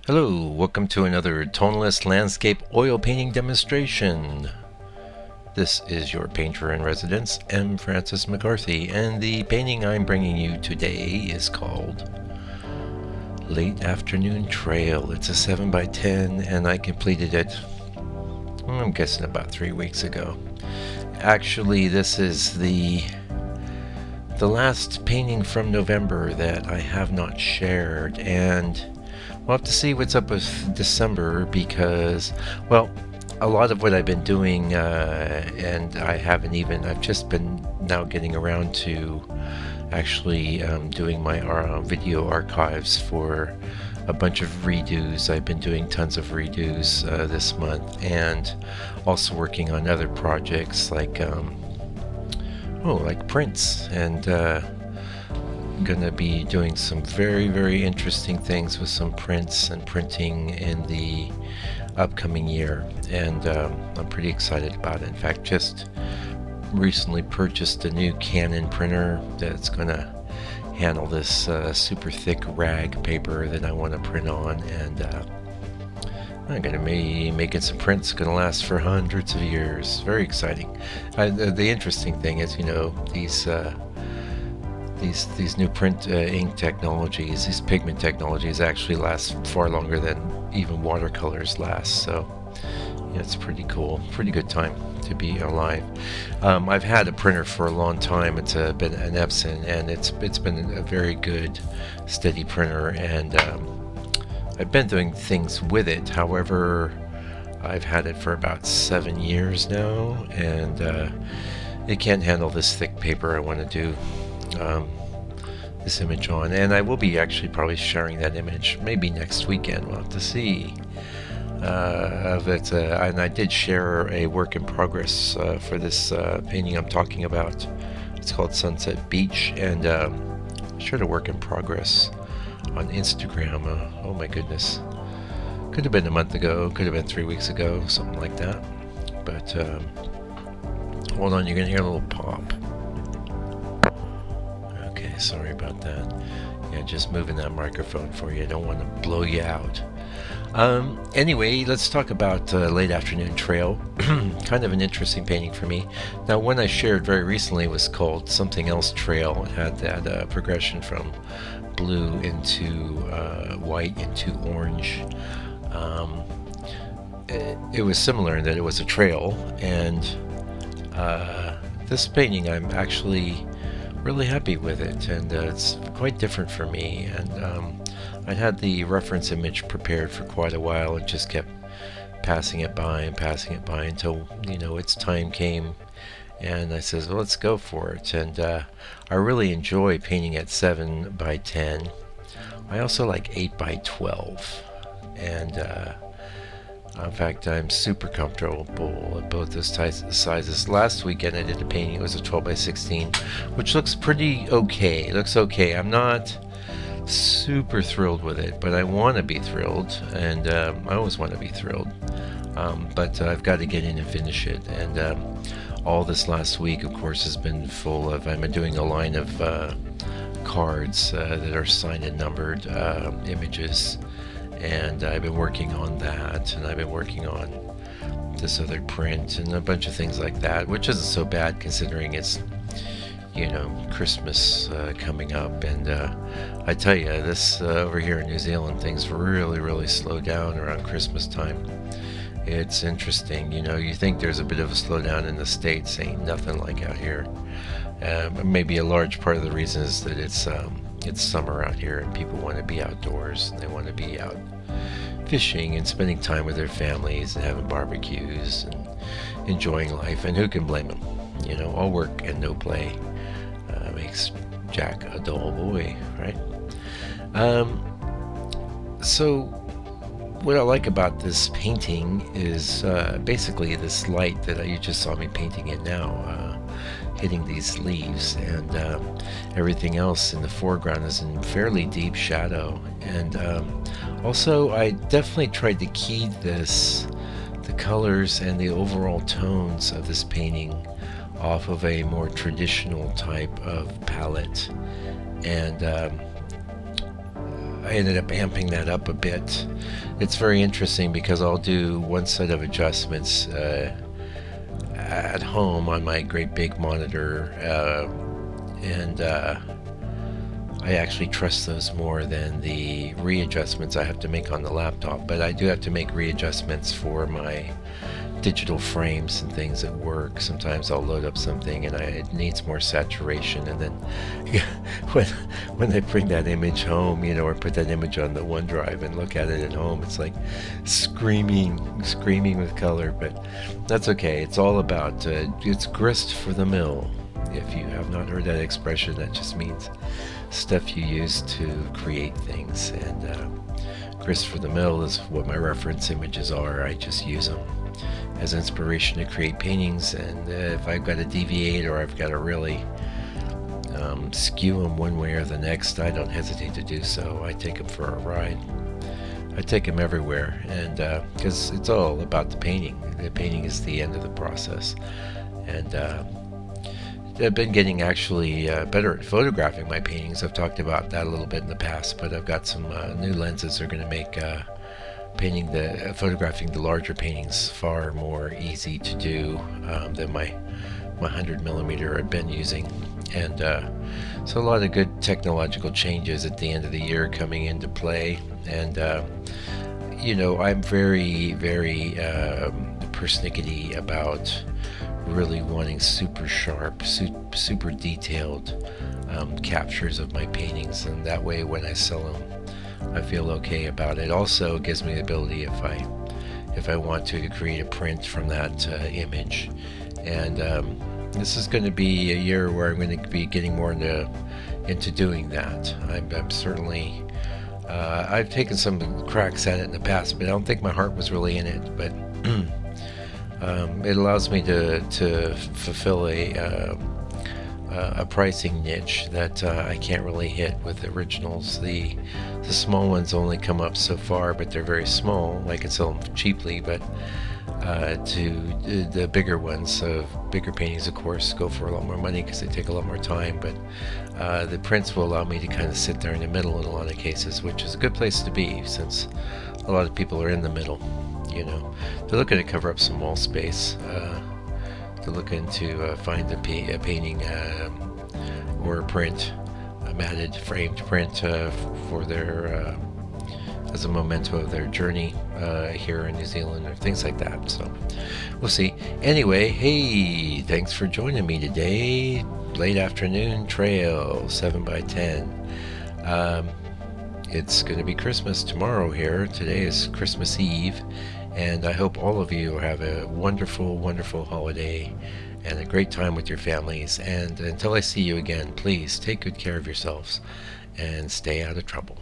Hello, welcome to another Tonalist landscape oil painting demonstration. This is your painter in residence, M. Francis McCarthy, and the painting I'm bringing you today is called Late Afternoon Trail. It's a 7x10 and I completed it, I'm guessing about 3 weeks ago. Actually, this is the last painting from November that I have not shared, and we'll have to see what's up with December because, well, a lot of what I've been doing, and I've just been now getting around to actually doing my video archives for a bunch of redos. I've been doing tons of redos this month, and also working on other projects like prints, and gonna be doing some very interesting things with some prints and printing in the upcoming year, and I'm pretty excited about it. In fact, just recently purchased a new Canon printer that's gonna handle this super thick rag paper that I want to print on, and I'm gonna be making some prints gonna last for hundreds of years. Very exciting. The interesting thing is, these new print ink technologies, these pigment technologies actually last far longer than even watercolors last. So yeah, it's pretty cool, pretty good time to be alive. I've had a printer for a long time. It's been an Epson, and it's been a very good, steady printer, and I've been doing things with it. However, I've had it for about 7 years now, and it can't handle this thick paper I want to do this image on, and I will be actually probably sharing that image maybe next weekend. We'll have to see of it. And I did share a work in progress for this painting I'm talking about. It's called Sunset Beach, and I shared a work in progress on Instagram. Oh my goodness, could have been a month ago, could have been 3 weeks ago, something like that. But hold on, you're gonna hear a little pop. Okay, sorry about that. Yeah, just moving that microphone for you. I don't want to blow you out. Anyway, let's talk about Late Afternoon Trail. Kind of an interesting painting for me. Now, one I shared very recently was called Something Else Trail. It had that progression from blue into white into orange. It was similar in that it was a trail, and this painting I'm actually really happy with it, and it's quite different for me. And I'd had the reference image prepared for quite a while and just kept passing it by until its time came, and I says, well, let's go for it. And I really enjoy painting at 7x10. I also like 8x12, and in fact, I'm super comfortable at both those sizes. Last weekend I did a painting. It was a 12x16, which looks pretty okay. It looks okay. I'm not super thrilled with it, but I want to be thrilled, and I always want to be thrilled. But I've got to get in and finish it. And all this last week, of course, has been full of, I'm doing a line of cards that are signed and numbered images. And I've been working on that, and I've been working on this other print and a bunch of things like that, which isn't so bad considering it's, Christmas coming up. And I tell you, this over here in New Zealand, things really slow down around Christmas time. It's interesting, you think there's a bit of a slowdown in the States, ain't nothing like out here. Maybe a large part of the reason is that it's summer out here, and people want to be outdoors, and they want to be out fishing and spending time with their families and having barbecues and enjoying life. And who can blame them? All work and no play makes Jack a dull boy, right? So what I like about this painting is basically this light that you just saw me painting it now, hitting these leaves, and everything else in the foreground is in fairly deep shadow. And also I definitely tried to key the colors and the overall tones of this painting off of a more traditional type of palette. And I ended up amping that up a bit. It's very interesting because I'll do one set of adjustments at home on my great big monitor, and I actually trust those more than the readjustments I have to make on the laptop. But I do have to make readjustments for my digital frames and things at work. Sometimes I'll load up something and it needs more saturation, and then when I bring that image home, or put that image on the OneDrive and look at it at home, it's like screaming with color. But that's okay. It's all about it's grist for the mill. If you have not heard that expression, that just means stuff you use to create things. And grist for the mill is what my reference images are. I just use them as inspiration to create paintings, and if I've got to deviate or I've got to really skew them one way or the next, I don't hesitate to do so. I take them for a ride. I take them everywhere, and because it's all about the painting. The painting is the end of the process, and I've been getting actually better at photographing my paintings. I've talked about that a little bit in the past, but I've got some new lenses that are going to make photographing the larger paintings far more easy to do than my 100mm I've been using. And so a lot of good technological changes at the end of the year coming into play. And I'm very, very persnickety about really wanting super sharp, super detailed captures of my paintings, and that way when I sell them, I feel okay about it. Also, it gives me the ability, if I want to create a print from that image. And this is going to be a year where I'm going to be getting more into doing that. I'm certainly I've taken some cracks at it in the past, but I don't think my heart was really in it. But it allows me to fulfill a pricing niche that I can't really hit with originals. The small ones only come up so far, but they're very small. I can sell them cheaply, but to the bigger ones, bigger paintings, of course, go for a lot more money because they take a lot more time. But the prints will allow me to kind of sit there in the middle in a lot of cases, which is a good place to be, since a lot of people are in the middle. They're looking to cover up some wall space. They're looking to find a painting or a print, a matted framed print for their as a memento of their journey here in New Zealand, or things like that. So we'll see. Anyway, hey, thanks for joining me today. Late afternoon trail, 7x10. It's going to be Christmas tomorrow here. Today is Christmas Eve, and I hope all of you have a wonderful, wonderful holiday and a great time with your families. And until I see you again, please take good care of yourselves and stay out of trouble.